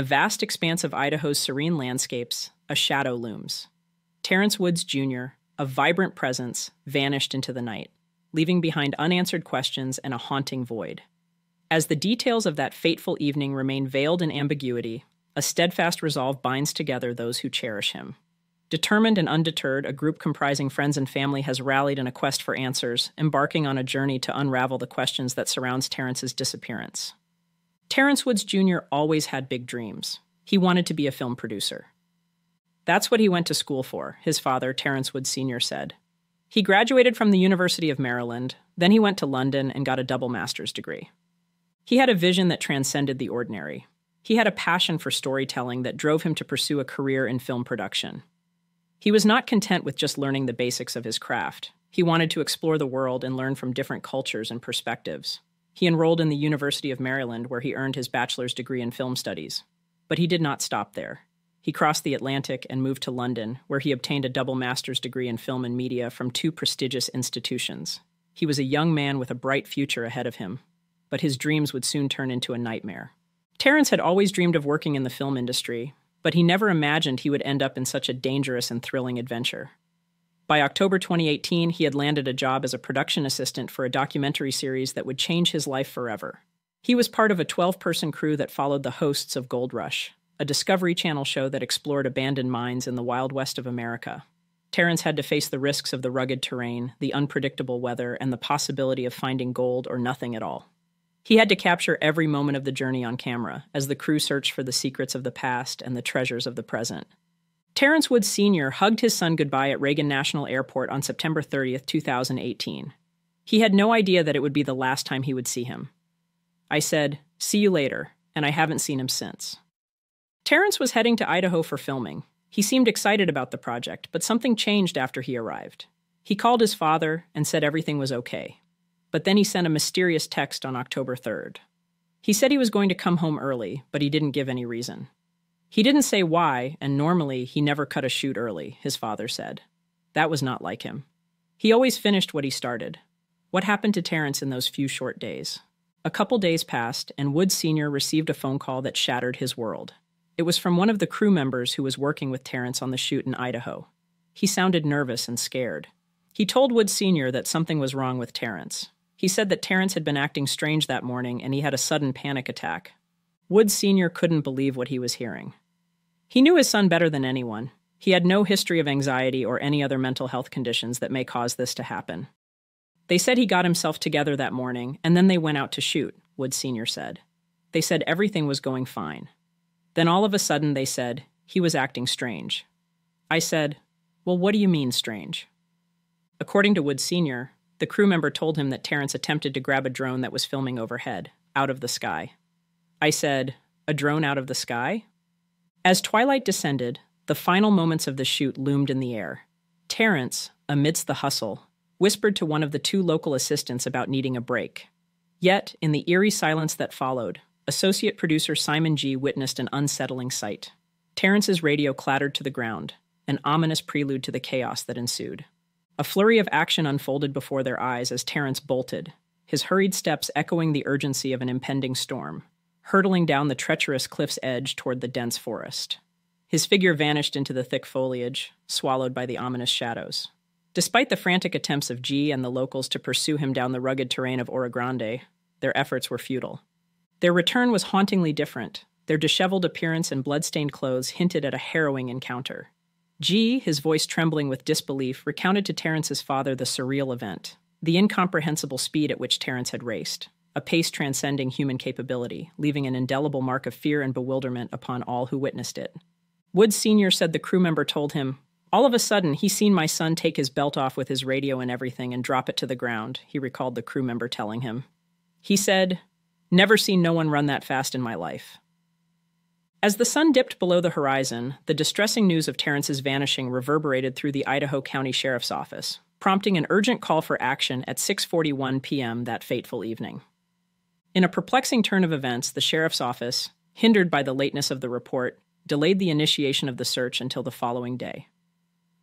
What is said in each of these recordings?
the vast expanse of Idaho's serene landscapes, a shadow looms. Terrence Woods, Jr., a vibrant presence, vanished into the night, leaving behind unanswered questions and a haunting void. As the details of that fateful evening remain veiled in ambiguity, a steadfast resolve binds together those who cherish him. Determined and undeterred, a group comprising friends and family has rallied in a quest for answers, embarking on a journey to unravel the questions that surrounds Terrence's disappearance. Terrence Woods Jr. always had big dreams. He wanted to be a film producer. That's what he went to school for, his father, Terrence Woods Sr., said. He graduated from the University of Maryland, then he went to London and got a double master's degree. He had a vision that transcended the ordinary. He had a passion for storytelling that drove him to pursue a career in film production. He was not content with just learning the basics of his craft. He wanted to explore the world and learn from different cultures and perspectives. He enrolled in the University of Maryland, where he earned his bachelor's degree in film studies. But he did not stop there. He crossed the Atlantic and moved to London, where he obtained a double master's degree in film and media from two prestigious institutions. He was a young man with a bright future ahead of him, but his dreams would soon turn into a nightmare. Terrence had always dreamed of working in the film industry, but he never imagined he would end up in such a dangerous and thrilling adventure. By October 2018, he had landed a job as a production assistant for a documentary series that would change his life forever. He was part of a 12-person crew that followed the hosts of Gold Rush, a Discovery Channel show that explored abandoned mines in the Wild West of America. Terrence had to face the risks of the rugged terrain, the unpredictable weather, and the possibility of finding gold or nothing at all. He had to capture every moment of the journey on camera, as the crew searched for the secrets of the past and the treasures of the present. Terrence Woods Sr. hugged his son goodbye at Reagan National Airport on September 30th, 2018. He had no idea that it would be the last time he would see him. I said, "See you later," and I haven't seen him since. Terrence was heading to Idaho for filming. He seemed excited about the project, but something changed after he arrived. He called his father and said everything was okay. But then he sent a mysterious text on October 3rd. He said he was going to come home early, but he didn't give any reason. He didn't say why, and normally he never cut a shoot early, his father said. That was not like him. He always finished what he started. What happened to Terrence in those few short days? A couple days passed, and Woods Sr. received a phone call that shattered his world. It was from one of the crew members who was working with Terrence on the shoot in Idaho. He sounded nervous and scared. He told Woods Sr. that something was wrong with Terrence. He said that Terrence had been acting strange that morning and he had a sudden panic attack. Woods Sr. couldn't believe what he was hearing. He knew his son better than anyone. He had no history of anxiety or any other mental health conditions that may cause this to happen. They said he got himself together that morning, and then they went out to shoot, Woods Sr. said. They said everything was going fine. Then all of a sudden they said he was acting strange. I said, "Well, what do you mean strange?" According to Woods Sr., the crew member told him that Terrence attempted to grab a drone that was filming overhead, out of the sky. I said, "A drone out of the sky?" As twilight descended, the final moments of the shoot loomed in the air. Terrence, amidst the hustle, whispered to one of the two local assistants about needing a break. Yet, in the eerie silence that followed, associate producer Simon G. witnessed an unsettling sight. Terrence's radio clattered to the ground, an ominous prelude to the chaos that ensued. A flurry of action unfolded before their eyes as Terrence bolted, his hurried steps echoing the urgency of an impending storm, hurtling down the treacherous cliff's edge toward the dense forest. His figure vanished into the thick foliage, swallowed by the ominous shadows. Despite the frantic attempts of G and the locals to pursue him down the rugged terrain of Oro Grande, their efforts were futile. Their return was hauntingly different. Their disheveled appearance and blood-stained clothes hinted at a harrowing encounter. G, his voice trembling with disbelief, recounted to Terrence's father the surreal event, the incomprehensible speed at which Terrence had raced, a pace transcending human capability, leaving an indelible mark of fear and bewilderment upon all who witnessed it. Woods Sr. said the crew member told him, "All of a sudden, he seen my son take his belt off with his radio and everything and drop it to the ground," he recalled the crew member telling him. He said, "Never seen no one run that fast in my life." As the sun dipped below the horizon, the distressing news of Terrence's vanishing reverberated through the Idaho County Sheriff's Office, prompting an urgent call for action at 6:41 p.m. that fateful evening. In a perplexing turn of events, the Sheriff's Office, hindered by the lateness of the report, delayed the initiation of the search until the following day.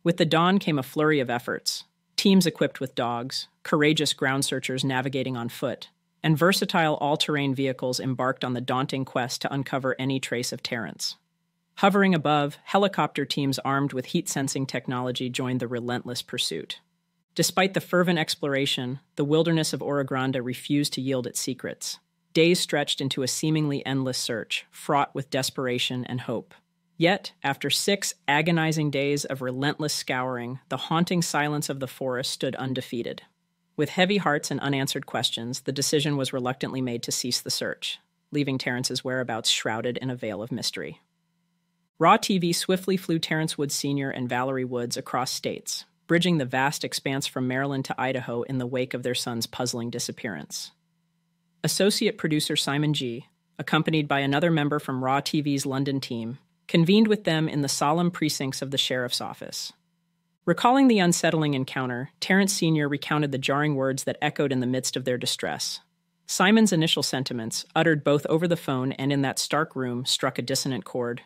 With the dawn came a flurry of efforts, teams equipped with dogs, courageous ground searchers navigating on foot, and versatile all-terrain vehicles embarked on the daunting quest to uncover any trace of Terrence. Hovering above, helicopter teams armed with heat-sensing technology joined the relentless pursuit. Despite the fervent exploration, the wilderness of Oro Grande refused to yield its secrets. Days stretched into a seemingly endless search, fraught with desperation and hope. Yet, after 6 agonizing days of relentless scouring, the haunting silence of the forest stood undefeated. With heavy hearts and unanswered questions, the decision was reluctantly made to cease the search, leaving Terrence's whereabouts shrouded in a veil of mystery. Raw TV swiftly flew Terrence Woods Sr. and Valerie Woods across states, bridging the vast expanse from Maryland to Idaho in the wake of their son's puzzling disappearance. Associate producer Simon G., accompanied by another member from Raw TV's London team, convened with them in the solemn precincts of the sheriff's office. Recalling the unsettling encounter, Terrence Sr. recounted the jarring words that echoed in the midst of their distress. Simon's initial sentiments, uttered both over the phone and in that stark room, struck a dissonant chord.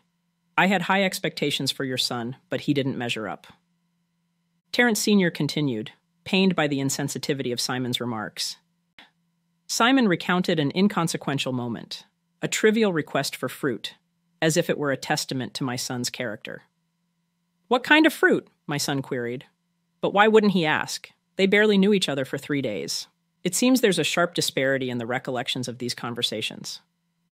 "I had high expectations for your son, but he didn't measure up." Terrence Sr. continued, pained by the insensitivity of Simon's remarks. Simon recounted an inconsequential moment, a trivial request for fruit, as if it were a testament to my son's character. "What kind of fruit?" my son queried. But why wouldn't he ask? They barely knew each other for 3 days. It seems there's a sharp disparity in the recollections of these conversations.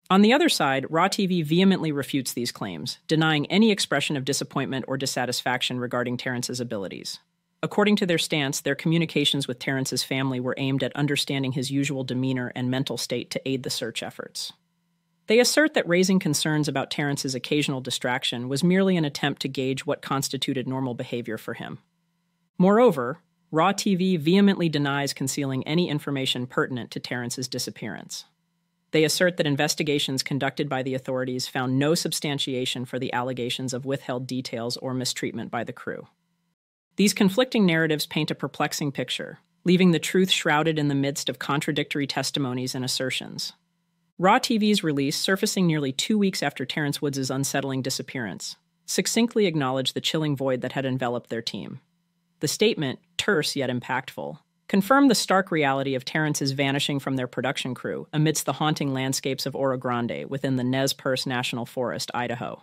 On the other side, Raw TV vehemently refutes these claims, denying any expression of disappointment or dissatisfaction regarding Terrence's abilities. According to their stance, their communications with Terrence's family were aimed at understanding his usual demeanor and mental state to aid the search efforts. They assert that raising concerns about Terrence's occasional distraction was merely an attempt to gauge what constituted normal behavior for him. Moreover, Raw TV vehemently denies concealing any information pertinent to Terrence's disappearance. They assert that investigations conducted by the authorities found no substantiation for the allegations of withheld details or mistreatment by the crew. These conflicting narratives paint a perplexing picture, leaving the truth shrouded in the midst of contradictory testimonies and assertions. Raw TV's release, surfacing nearly 2 weeks after Terrence Woods' unsettling disappearance, succinctly acknowledged the chilling void that had enveloped their team. The statement, terse yet impactful, confirmed the stark reality of Terrence's vanishing from their production crew amidst the haunting landscapes of Oro Grande within the Nez Perce National Forest, Idaho.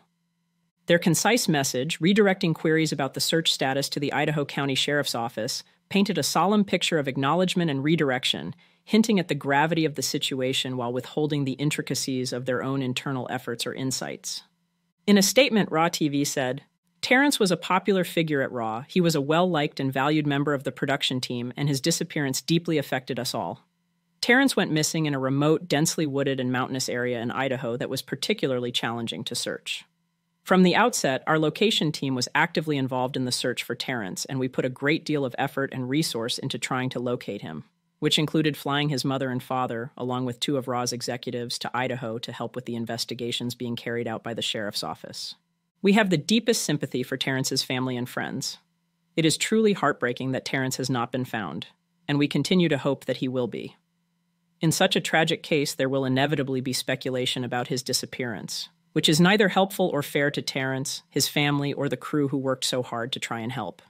Their concise message, redirecting queries about the search status to the Idaho County Sheriff's Office, painted a solemn picture of acknowledgement and redirection, hinting at the gravity of the situation while withholding the intricacies of their own internal efforts or insights. In a statement, Raw TV said, "Terrence was a popular figure at Raw. He was a well-liked and valued member of the production team, and his disappearance deeply affected us all. Terrence went missing in a remote, densely wooded and mountainous area in Idaho that was particularly challenging to search. From the outset, our location team was actively involved in the search for Terrence, and we put a great deal of effort and resource into trying to locate him, which included flying his mother and father, along with 2 of Raw's executives, to Idaho to help with the investigations being carried out by the sheriff's office. We have the deepest sympathy for Terrence's family and friends. It is truly heartbreaking that Terrence has not been found, and we continue to hope that he will be. In such a tragic case, there will inevitably be speculation about his disappearance, which is neither helpful or fair to Terrence, his family, or the crew who worked so hard to try and help.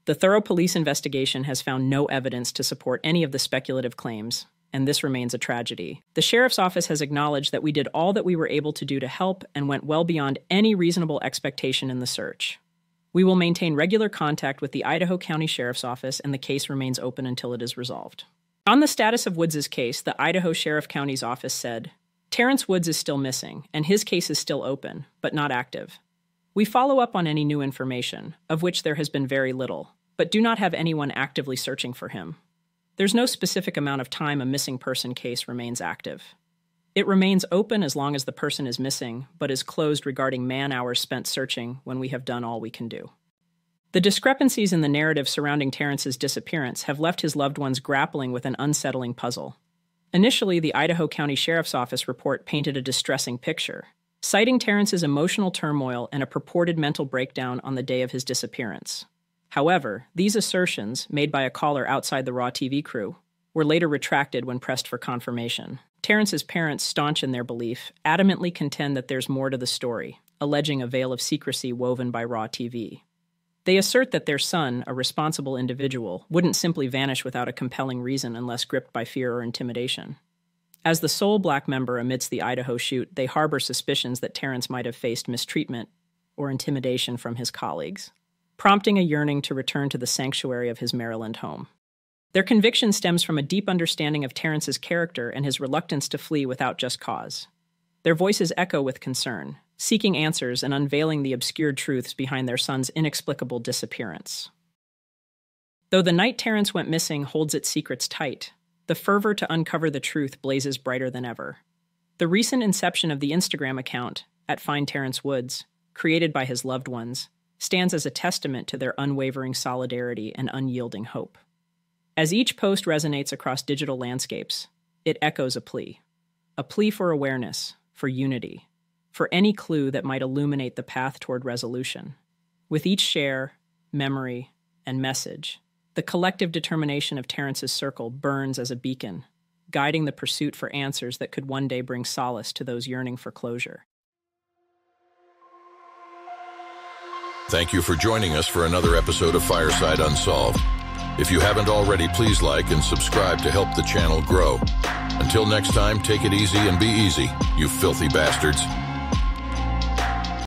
The thorough police investigation has found no evidence to support any of the speculative claims, and this remains a tragedy. The sheriff's office has acknowledged that we did all that we were able to do to help and went well beyond any reasonable expectation in the search. We will maintain regular contact with the Idaho County Sheriff's Office, and the case remains open until it is resolved." On the status of Woods' case, the Idaho Sheriff County's office said, "Terrence Woods is still missing, and his case is still open, but not active. We follow up on any new information, of which there has been very little, but do not have anyone actively searching for him. There's no specific amount of time a missing person case remains active. It remains open as long as the person is missing, but is closed regarding man-hours spent searching when we have done all we can do." The discrepancies in the narrative surrounding Terrence's disappearance have left his loved ones grappling with an unsettling puzzle. Initially, the Idaho County Sheriff's Office report painted a distressing picture, citing Terrence's emotional turmoil and a purported mental breakdown on the day of his disappearance. However, these assertions, made by a caller outside the Raw TV crew, were later retracted when pressed for confirmation. Terrence's parents, staunch in their belief, adamantly contend that there's more to the story, alleging a veil of secrecy woven by Raw TV. They assert that their son, a responsible individual, wouldn't simply vanish without a compelling reason unless gripped by fear or intimidation. As the sole black member amidst the Idaho shoot, they harbor suspicions that Terrence might have faced mistreatment or intimidation from his colleagues, prompting a yearning to return to the sanctuary of his Maryland home. Their conviction stems from a deep understanding of Terrence's character and his reluctance to flee without just cause. Their voices echo with concern, seeking answers and unveiling the obscured truths behind their son's inexplicable disappearance. Though the night Terrence went missing holds its secrets tight, the fervor to uncover the truth blazes brighter than ever. The recent inception of the Instagram account, @FindTerrenceWoods, created by his loved ones, stands as a testament to their unwavering solidarity and unyielding hope. As each post resonates across digital landscapes, it echoes a plea for awareness, for unity, for any clue that might illuminate the path toward resolution. With each share, memory, and message, the collective determination of Terrence's circle burns as a beacon, guiding the pursuit for answers that could one day bring solace to those yearning for closure. Thank you for joining us for another episode of Fireside Unsolved. If you haven't already, please like and subscribe to help the channel grow. Until next time, take it easy and be easy, you filthy bastards.